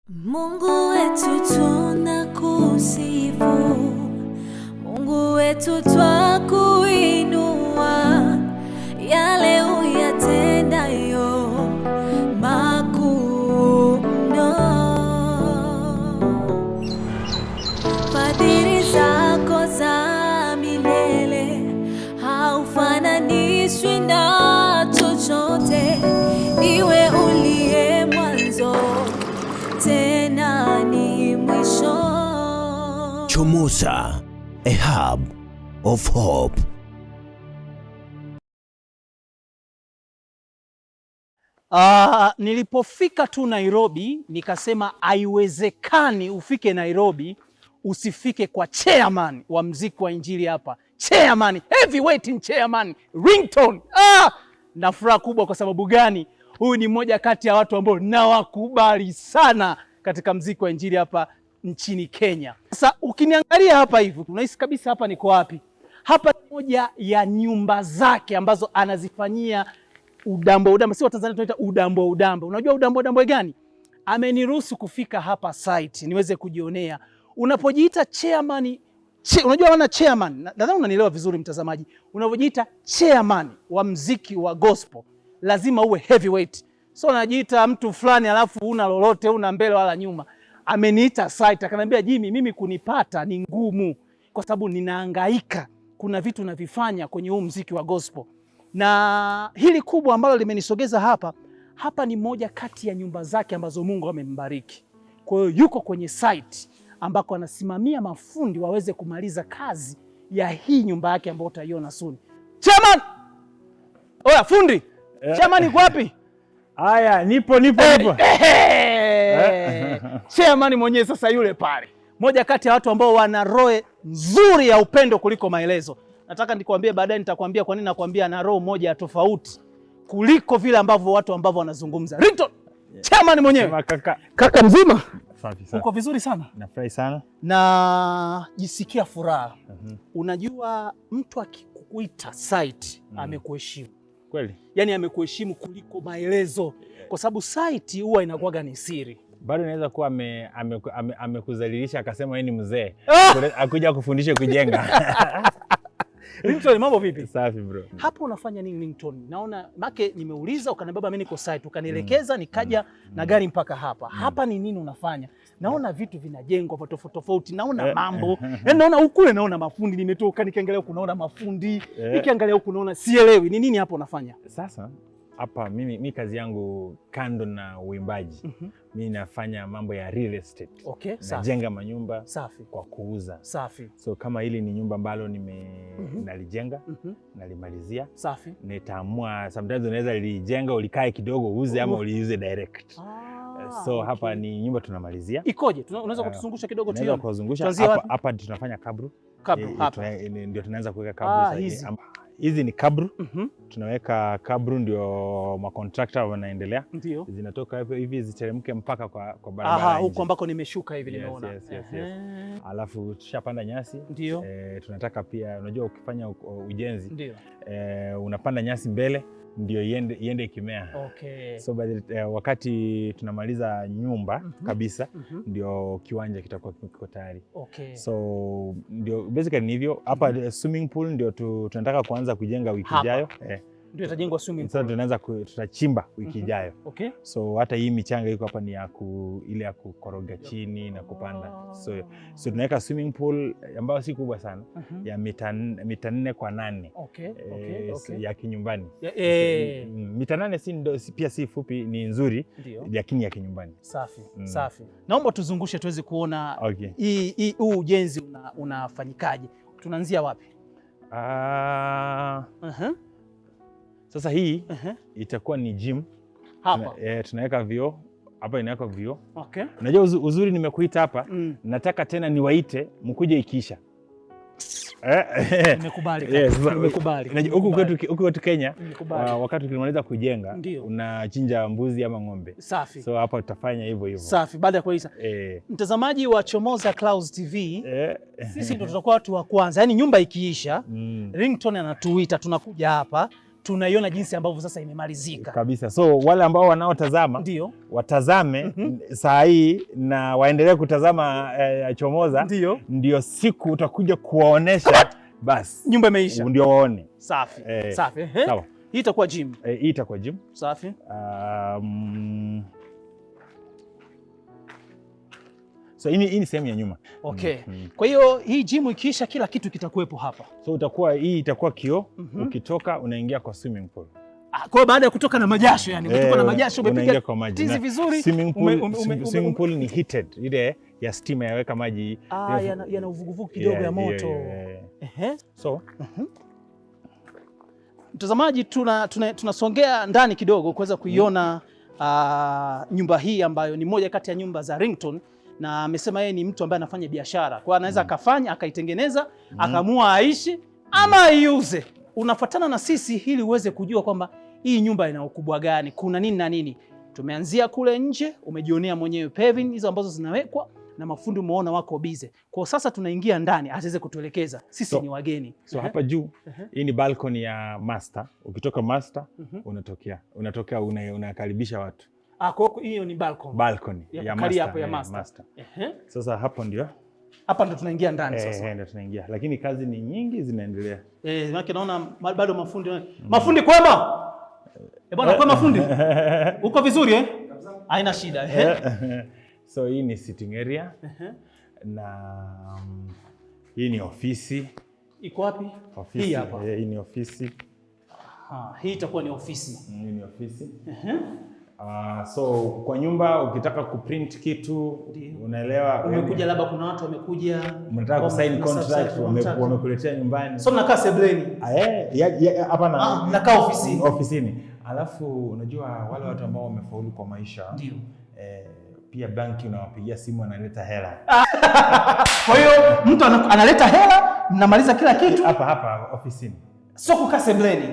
Mungu wetu tunakusifu, Mungu wetu twakuinua, yale uyatendayo makuu mno. Fadhili zako za milele haufananishwi na chochote, iwe uliye mwanzo tena ni mwisho. Chomoza, a hub of hope. Nilipofika tu Nairobi nikasema haiwezekani ufike Nairobi usifike kwa chairman wa muziki wa injili hapa. Chairman, heavyweight chairman, Ringtone. Na furaha kubwa kwa sababu gani? Huyu ni mmoja kati ya watu ambao nawakubali sana katika muziki wa injili hapa nchini Kenya. Sasa ukiniangalia hapa hivi, unahisi kabisa hapa niko wapi? Hapa ni moja ya nyumba zake ambazo anazifanyia udambo. Si Watanzania tunaita udambo. Unajua udambo gani? Ameniruhusu kufika hapa site niweze kujionea. Unapojiita chairman, unajua wana chairman, nadhani unanielewa vizuri mtazamaji. Unapojiita chairman wa muziki wa gospel, lazima uwe heavyweight. So najiita mtu fulani alafu una lolote, una mbele wala nyuma. Ameniita site akaniambia, Jimmy, mimi kunipata ni ngumu kwa sababu ninahangaika. Kuna vitu navifanya kwenye huu muziki wa gospel. Na hili kubwa ambalo limenisogeza hapa ni moja kati ya nyumba zake ambazo Mungu amembariki. Kwa hiyo yuko kwenye site ambako anasimamia mafundi waweze kumaliza kazi ya hii nyumba yake ambayo utaiona soon. Chairman! Oya fundi! Chairman yuko wapi? Haya, nipo. Chairman mwenyewe sasa yule pale. Moja kati ya watu ambao wana roho nzuri ya upendo kuliko maelezo. Nataka nikwambie baadaye, nitakwambia kwa nini nakwambia ana roho moja ya tofauti kuliko vile ambavyo watu ambao wanazungumza. Ringtone, chairman mwenyewe. Kaka mzima? Safi sana. Uko vizuri sana? Nafurahi sana. Na jisikia furaha. Unajua mtu akikuita site amekuheshimu. Kweli? Yaani amekuheshimu kuliko maelezo. Kwa sababu site huwa inakuwaga ni siri. Bado inaweza kuwa amekuzalilisha akasema yeye ni mzee. Akuja kufundisha kujenga. Ringtone, mambo vipi? Safi bro. Hapo unafanya nini Ringtone? Naona make nimeuliza ukaniambia baba mimi niko site, ukanielekeza nikaja na gari mpaka hapa. Hapa ni nini unafanya? Naona vitu vinajengwa kwa tofauti, naona mambo. Yaani naona huku naona mafundi, nimetoka nikiangalia huku naona mafundi, nikiangalia huku naona sielewi. Ni nini hapo unafanya? Sasa hapa mimi kazi yangu kando na uimbaji, mimi nafanya mambo ya real estate. Okay, najenga manyumba safi kwa kuuza. Safi. So kama hili ni nyumba ambalo nalijenga, nalimalizia. Safi. Nitaamua sometimes unaweza lijenga ulikae kidogo uuze ama uliuze direct. So okay. Hapa ni nyumba tunamalizia. Ikoje? Unaweza kutuzungusha kidogo tuone? Tunaweza kuzungusha hapa tunafanya kabru. Hapa ndio tunaanza kuweka kabru sasa. Hizi ni kabru. Tunaweka kabru ndio makontrakta wanaendelea. Ndio. Zinatoka hivi ziteremke mpaka kwa barabara. Huko ambako nimeshuka hivi nimeona. Yes. Alafu tushapanda nyasi. Ndio. Tunataka pia unajua ukifanya ujenzi. Ndio. Unapanda nyasi mbele ndio iende ikimea. Okay. So wakati tunamaliza nyumba kabisa ndio kiwanja kitakuwa kiko tayari. Okay. So ndio basically ni hivyo. Hapa swimming pool ndio tunataka kuanza kujenga wiki ijayo. Ndio itajengwa swimming pool. Sasa tunaanza tutachimba wiki ijayo. Okay. So hata hii michanga iko hapa ni ile ya kukoroga chini na kupanda. So tunaweka swimming pool ambayo si kubwa sana ya mita 4 kwa 8. Okay. Ya kinyumbani. Mita 8 pia si fupi, ni nzuri lakini ya kinyumbani. Safi. Naomba tuzungushe tuweze kuona huu ujenzi unafanyikaje. Tunaanzia wapi? Sasa hii itakuwa ni gym. Hapa tunaweka vioo. Hapa inaweka vioo. Okay. Unajua uzuri nimekuita hapa, nataka tena niwaite mkuje ikiisha. Nimekubali. Yes, nimekubali. Huku kwetu Kenya, wakati ukimaliza kujenga unachinja mbuzi ama ng'ombe. Safi. So hapa tutafanya hivyo. Safi. Baada ya kuisha. Mtazamaji wa Chomoza Clouds TV, sisi ndio tutakuwa watu wa kwanza. Yaani nyumba ikiisha, Ringtone anatuita, tunakuja hapa tunaiona jinsi ambavyo sasa imemalizika kabisa. So wale ambao wanaotazama ndio watazame saa hii na waendelee kutazama Chomoza, ndio siku utakuja kuwaonesha basi nyumba imeisha, ndio waone. Safi. Safi. Sawa. Hii itakuwa gym. Hii itakuwa gym. Safi. So hii ni sehemu ya nyuma. Okay. Kwa hiyo hii gym ikiisha kila kitu kitakuwepo hapa. So hii itakuwa kioo, ukitoka unaingia kwa swimming pool. Kwa hiyo baada ya kutoka na majasho, yani umetoka na majasho, umepiga tizi vizuri. Swimming pool ni heated, ile ya stima yaweka maji. Yana uvuguvugu kidogo ya moto. So mtazamaji, tunasongea ndani kidogo kuweza kuiona nyumba hii ambayo ni moja kati ya nyumba za Ringtone, na amesema yeye ni mtu ambaye anafanya biashara. Kwa anaweza akafanya, akaitengeneza, akaamua aishi ama aiuze. Unafuatana na sisi ili uweze kujua kwamba hii nyumba ina ukubwa gani, kuna nini na nini. Tumeanzia kule nje, umejionea mwenyewe paving hizo ambazo zinawekwa na mafundi, umeona wako busy. Kwa sasa tunaingia ndani, ataweze kutuelekeza. Sisi ni wageni. So hapa juu hii ni balcony ya master. Ukitoka master unatokea unakaribisha watu. Kwa hiyo ni balcony ya master. Sasa hapo ndio tunaingia ndani sasa. Ndio tunaingia. Lakini kazi ni nyingi zinaendelea. Maana naona bado mafundi kwema? Bwana kwema mafundi? Uko vizuri Haina shida. So hii ni sitting area. Na hii ni ofisi. Iko wapi? Ofisi. Hii hapa. Hii ni ofisi. Hii itakuwa ni ofisi. Hii ni ofisi. So kwa nyumba ukitaka kuprint kitu, unaelewa, umekuja labda kuna watu wamekuja mnataka kusign contract, wamekuletea nyumbani. So mnakaa sebleni? Hapana, mnakaa ofisini. Alafu unajua wale watu ambao wamefaulu kwa maisha, ndio pia banki unawapigia simu, analeta hela. Kwa hiyo mtu analeta hela, mnamaliza kila kitu hapa ofisini, sio kukaa sebleni.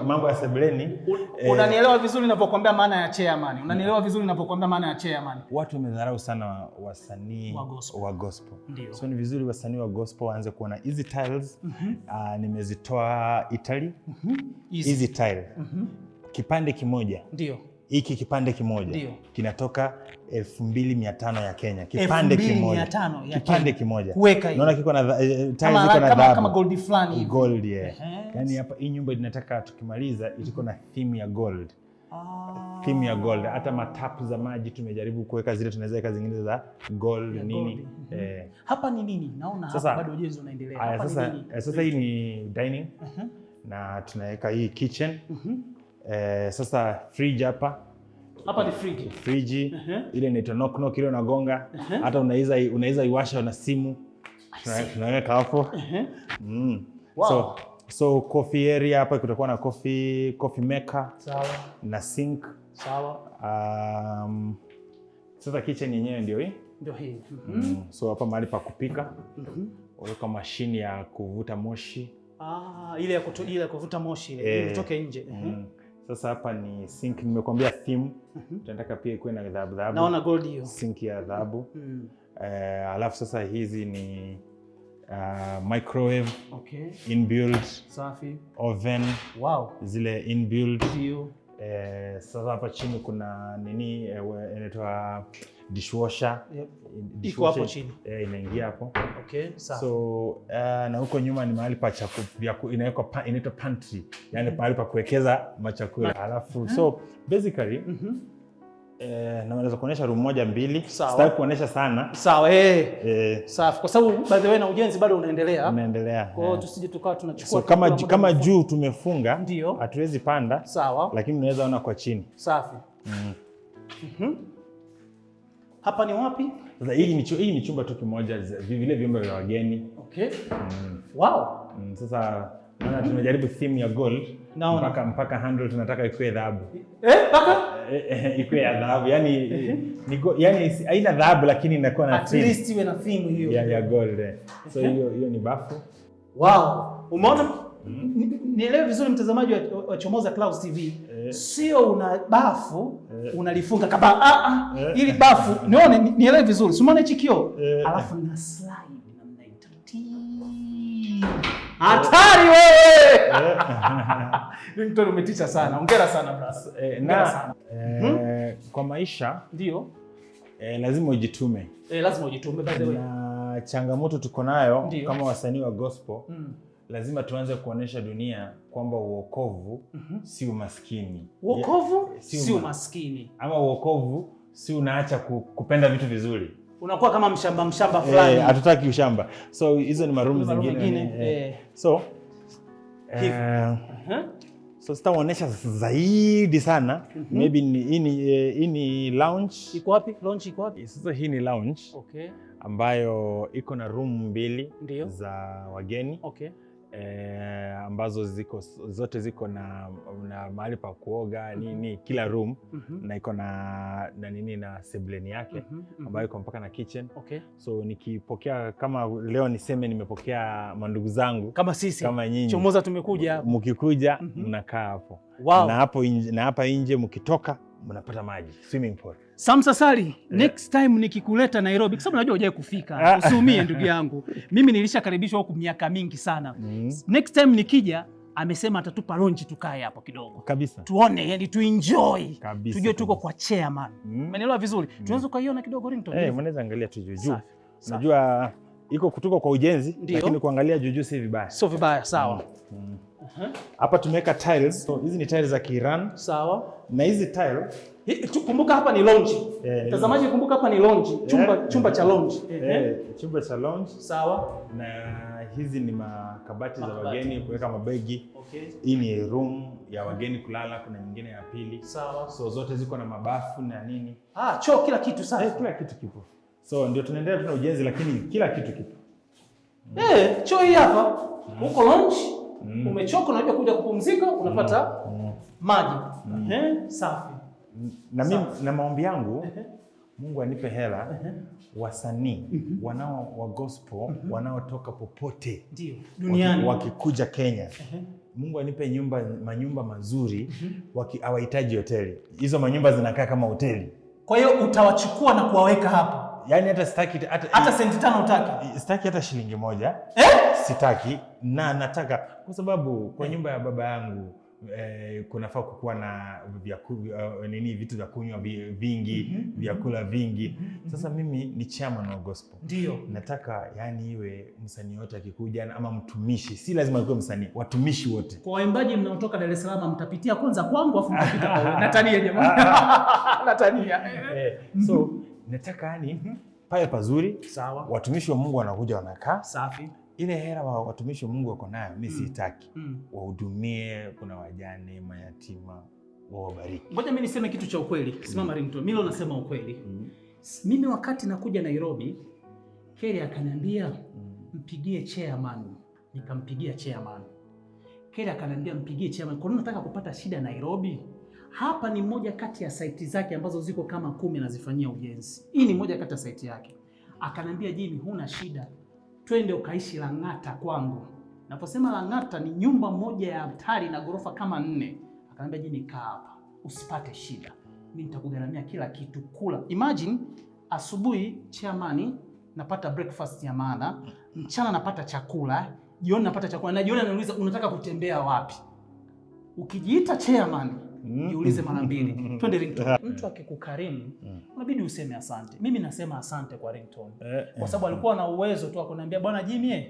Mambo ya sebleni. Unanielewa vizuri ninapokuambia maana ya chairman. Unanielewa vizuri ninapokuambia maana ya chairman. Watu wamedharau sana wasanii wa gospel. So ni vizuri wasanii wa gospel waanze kuona hizi tiles. Nimezitoa Italy. Hizi tile. Kipande kimoja. Ndio. Hiki kipande kimoja kinatoka 2500 ya Kenya. Kipande kimoja. Unaona kiko na tiles ziko na dhahabu. Kama gold fulani hivi. Gold, yani hapa hii nyumba inataka tukimaliza iko na theme ya gold. Theme ya gold. Hata matapu za maji tumejaribu kuweka zile, tunaweza weka zingine za gold nini. Hapa ni nini? Naona hapa bado ujenzi unaendelea. Sasa hii ni dining. Na tunaweka hii kitchen. Sasa fridge hapa ni fridge. Fridge ile inaitwa knock knock, ile unagonga. Hata unaweza iwasha na simu. Tunaweka hapo. Wow. So coffee area hapa kutakuwa na coffee maker. Sawa. Na sink. Sawa. Sasa kitchen yenyewe ndio hii. Ndio hii. So hapa mahali pa kupika. Weka mashine ya kuvuta moshi. Ile ya kuvuta moshi ile kutoka nje. Sasa hapa ni sink, nimekuambia theme. Tunataka pia ikuwe na dhahabu. Naona gold hiyo. Sink ya dhahabu. Alafu sasa hizi ni microwave. Inbuilt. Safi. Oven. Wow. Zile inbuilt. Ndio. Sasa hapa chini kuna nini inaitwa dishwasher. Iko hapo chini. Inaingia hapo. Safi. So na huko nyuma ni mahali pa chakula, inaitwa pantry, yani mahali pa kuwekeza machakula. Alafu so basically naweza kuonesha room moja mbili. Sitaki kuonesha sana. Sawa. Safi. Kwa sababu by the way na ujenzi bado unaendelea. Kwa hiyo tusije tukawa tunachukua. So kama juu tumefunga, hatuwezi panda. Sawa. Lakini unaweza ona kwa chini. Safi. Hapa ni wapi? Sasa hii ni chumba tu kimoja, vile vyumba vya wageni. Wow. Sasa maana tumejaribu theme ya gold. Mpaka handle tunataka ikuwe dhahabu. Mpaka ikuwe ya dhahabu. Yani haina dhahabu lakini inakuwa na theme. At least iwe na theme hiyo. Ya gold. So hiyo ni bafu. Wow. Umeona? Nielewe vizuri mtazamaji wa Chomoza Clouds TV. Sio una bafu unalifunga kaba. Ili bafu nielewe vizuri. Umeona hichi kioo? Alafu na slide namna Hatari wewe. Ringtone umetisha sana. Hongera sana brother. Na kwa maisha ndio lazima ujitume. Lazima ujitume by the way. Na changamoto tuko nayo kama wasanii wa gospel, lazima tuanze kuonesha dunia kwamba uokovu si umaskini. Uokovu si umaskini. Ama uokovu si unaacha kupenda vitu vizuri. Unakuwa kama mshamba fulani. Hatutaki ushamba. So hizo ni marumu zingine. So so sitaonyesha zaidi sana. Maybe hii ni lounge. Iko wapi? Lounge iko wapi? Sasa hii ni lounge. Okay. Ambayo iko na room 2 za wageni. Okay. Ambazo zote ziko na mahali pa kuoga nini kila room na iko na nini na sebuleni yake ambayo iko mpaka na kitchen. Okay. So nikipokea kama leo niseme nimepokea mandugu zangu kama sisi kama nyinyi Chomoza tumekuja hapo. Mkikuja mnakaa hapo. Wow. Na hapa nje mkitoka mnapata maji swimming pool. Samsa Sali, next time nikikuleta Nairobi, kwa sababu najua hujawahi kufika. Usiumie ndugu yangu. Mimi nilishakaribishwa huku miaka mingi sana. Next time nikija, amesema atatupa lounge tukae hapo kidogo. Kabisa. Tuone, yani tuenjoy. Kabisa. Tujue tuko kwa chairman. Umeelewa vizuri? Tunaweza kuiona kidogo Ringtone. Mnaweza angalia tu juu. Unajua iko kutoka kwa ujenzi, lakini kuangalia juu si vibaya. Sio vibaya, sawa. Hapa tumeweka tiles. So hizi ni tiles za Kiiran. Sawa. Na hizi tile kumbuka hapa ni lounge. Mtazamaji kumbuka hapa ni lounge, chumba cha lounge. Chumba cha lounge. Sawa. Na hizi ni makabati za wageni kuweka mabegi. Okay. Hii ni room ya wageni kulala, kuna nyingine ya pili. Sawa. So zote ziko na mabafu na nini. Choo kila kitu safi. Kila kitu kipo. So ndio tunaendelea tuna ujenzi lakini kila kitu kipo. Choo hii hapa. Huko lounge. Umechoka unajua kuja kupumzika unapata maji. Safi. Na mimi na maombi yangu Mungu anipe hela wasanii wa gospel wanaotoka popote duniani wakikuja Kenya. Mungu anipe manyumba mazuri hawahitaji hoteli. Hizo manyumba zinakaa kama hoteli. Kwa hiyo utawachukua na kuwaweka hapa. Yaani hata sitaki hata senti 5 utaki. Sitaki hata shilingi moja. Sitaki na nataka kwa sababu kwa nyumba ya baba yangu kunafaa kukuwa na vitu vya kunywa vingi, vyakula vingi. Sasa mimi ni chairman wa gospel. Ndio. Nataka yani iwe msanii wote akikuja ama mtumishi, si lazima iwe msanii, watumishi wote. Kwa waimbaji mnaotoka Dar es Salaam mtapitia kwanza kwangu afu mtapita kwa Natania jamani. Natania. So nataka yani pale pazuri. Sawa. Watumishi wa Mungu wanakuja wanakaa. Safi. Ile hela watumishi wa Mungu wako nayo mimi sitaki. Wahudumie, kuna wajane, mayatima, wabariki. Ngoja mimi niseme kitu cha ukweli. Simama Ringtone. Mimi leo nasema ukweli. Mimi wakati nakuja Nairobi, Kelly akaniambia mpigie chairman. Nikampigia chairman. Kelly akaniambia mpigie chairman. Kwa nini nataka kupata shida Nairobi? Hapa ni moja kati ya site zake ambazo ziko kama 10 anazifanyia ujenzi. Hii ni moja kati ya site yake. Akaniambia Jimmy, huna shida. Twende ukaishi Lang'ata kwangu. Naposema Lang'ata ni nyumba moja ya hatari na ghorofa kama 4. Akaniambia Jimmy, kaa hapa. Usipate shida. Mimi nitakugharamia kila kitu, kula. Imagine asubuhi chairman napata breakfast ya maana, mchana napata chakula, jioni napata chakula na jioni ananiuliza unataka kutembea wapi? Ukijiita chairman jiulize mara mbili. Twende Ringtone. Mtu akikukarimu unabidi useme asante. Mimi nasema asante kwa Ringtone. Kwa sababu alikuwa na uwezo tu akuniambia bwana Jimmy,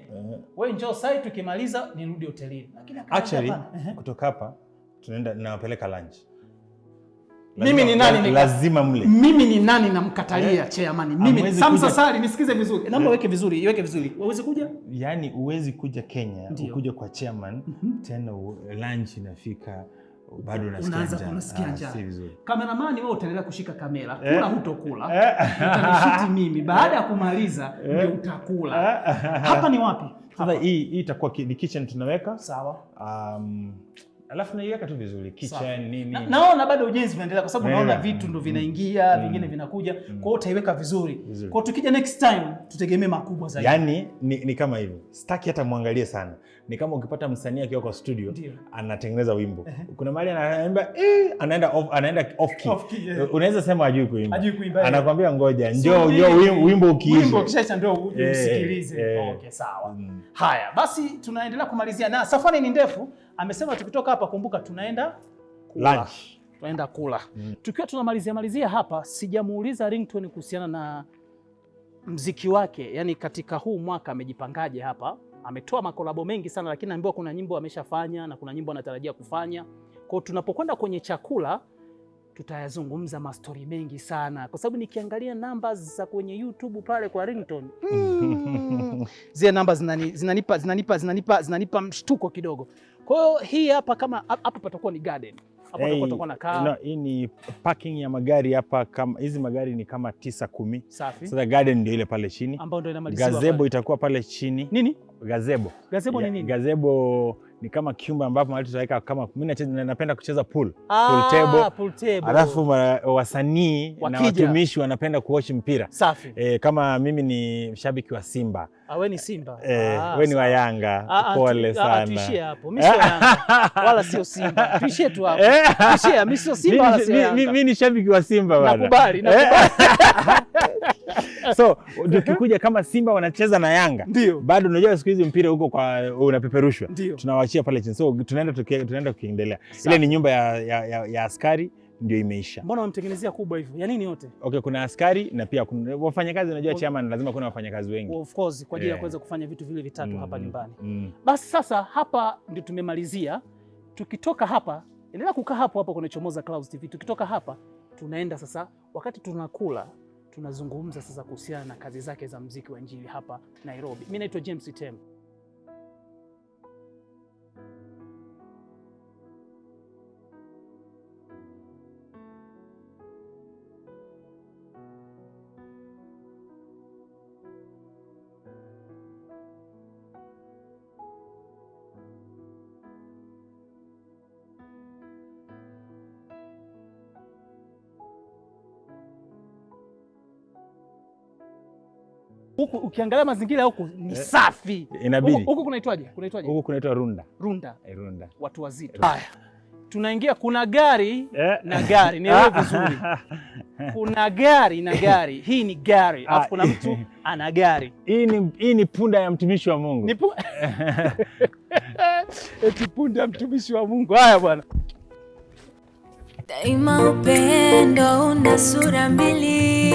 wewe njoo site tukimaliza nirudi hotelini. Lakini actually kutoka hapa tunaenda nawapeleka lunch. Mimi ni nani lazima mle. Mimi ni nani namkatalia chairman? Mimi Samsa Sali, nisikize vizuri. Naomba weke vizuri, iweke vizuri. Uweze kuja? Yaani uwezi kuja Kenya, ukuje kwa chairman tena lunch inafika bado unasikia njaa. Si vizuri. Kameramani wewe utaendelea kushika kamera. Kula hutokula. Utanishiti mimi. Baada ya kumaliza ndio utakula. Hapa ni wapi? Sasa hii itakuwa ni kitchen tunaweka. Sawa. Alafu naiweka tu vizuri kitchen nini. Naona bado ujenzi unaendelea kwa sababu naona vitu ndo vinaingia, vingine vinakuja. Kwa hiyo utaiweka vizuri. Kwa hiyo tukija next time tutegemee makubwa zaidi. Yaani ni kama hivyo. Sitaki hata muangalie sana. Ni kama ukipata msanii akiwa kwa studio anatengeneza wimbo. Kuna mahali anaimba anaenda off key. Unaweza sema hajui kuimba. Anakuambia ngoja njoo wimbo ukiisha. Wimbo kisha ndio usikilize. Okay, sawa. Haya, basi tunaendelea kumalizia na safari ni ndefu. Amesema tukitoka hapa kumbuka tunaenda lunch. Tunaenda kula. Tukiwa tunamalizia hapa, sijamuuliza Ringtone kuhusiana na mziki wake. Yaani katika huu mwaka amejipangaje hapa? Ametoa makolabo mengi sana, lakini naambiwa kuna nyimbo ameshafanya na kuna nyimbo anatarajia kufanya. Kwa hiyo tunapokwenda kwenye chakula tutayazungumza mastori mengi sana, kwa sababu nikiangalia namba za kwenye YouTube pale kwa Ringtone zile namba zinanipa mshtuko kidogo. Kwa hiyo hii hapa, kama hapa patakuwa ni garden. Hapa tutakuwa na kaa. Hii ni parking ya magari hapa, kama hizi magari ni kama 9-10. Safi. Sasa garden ndio ile pale chini. Ambayo ndio inamalizwa. Gazebo itakuwa pale chini. Nini? Gazebo. Gazebo ni nini? Gazebo ni kama kiumba ambapo mahali tutaweka, kama mimi napenda kucheza pool table. Alafu wasanii na watumishi wanapenda kuwatch mpira. Safi. Kama mimi ni mshabiki wa Simba. Wewe ni Simba. Wewe ni wa Yanga. Pole sana. Tuishie hapo. Mimi sio Yanga wala sio Simba. Tuishie tu hapo. Tuishie, mimi sio Simba wala sio Yanga. Mimi ni shabiki wa Simba bwana. Nakubali. So ukikuja kama Simba wanacheza na Yanga, bado unajua siku hizi mpira huko unapeperushwa. Tunawaachia pale chini. So tunaenda kuendelea. Ile ni nyumba ya askari ndio imeisha. Mbona wamtengenezea kubwa hivyo? Ya nini yote? Okay, kuna askari na pia kuna wafanyakazi. Unajua chairman lazima kuna wafanyakazi wengi. Of course, kwa ajili ya kuweza kufanya vitu vile vitatu hapa nyumbani. Basi sasa hapa ndio tumemalizia. Tukitoka hapa, endelea kukaa hapo kwenye Chomoza Clouds TV. Tukitoka hapa tunaenda sasa, wakati tunakula tunazungumza sasa kuhusiana na kazi zake za muziki wa injili hapa Nairobi. Mimi naitwa James Tem. Huku ukiangalia mazingira huku ni safi. Inabidi. Huku kunaitwaje? Huku kunaitwa Runda. Runda. Runda. Watu wazito. Haya. Tunaingia, kuna gari na gari. Nielewe vizuri. Kuna gari na gari. Hii ni gari. Alafu kuna mtu ana gari. Hii ni punda ya mtumishi wa Mungu. Eti punda ya mtumishi wa Mungu. Haya bwana. Daima upendo una sura mbili,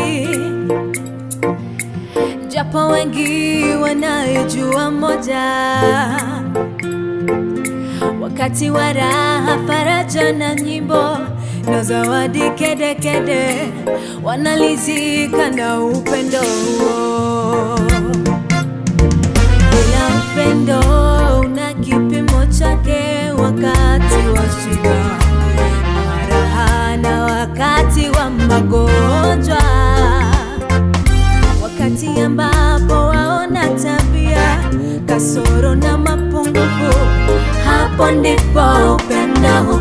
japo wengi wanayojua moja. Wakati wa raha, faraja na nyimbo na zawadi kede kede, wanalizika na upendo huo. Ila upendo una kipimo chake, wakati wa shida, raha na wakati wa magonjwa. Wakati ambapo waona tabia, kasoro na mapungufu, hapo ndipo upendo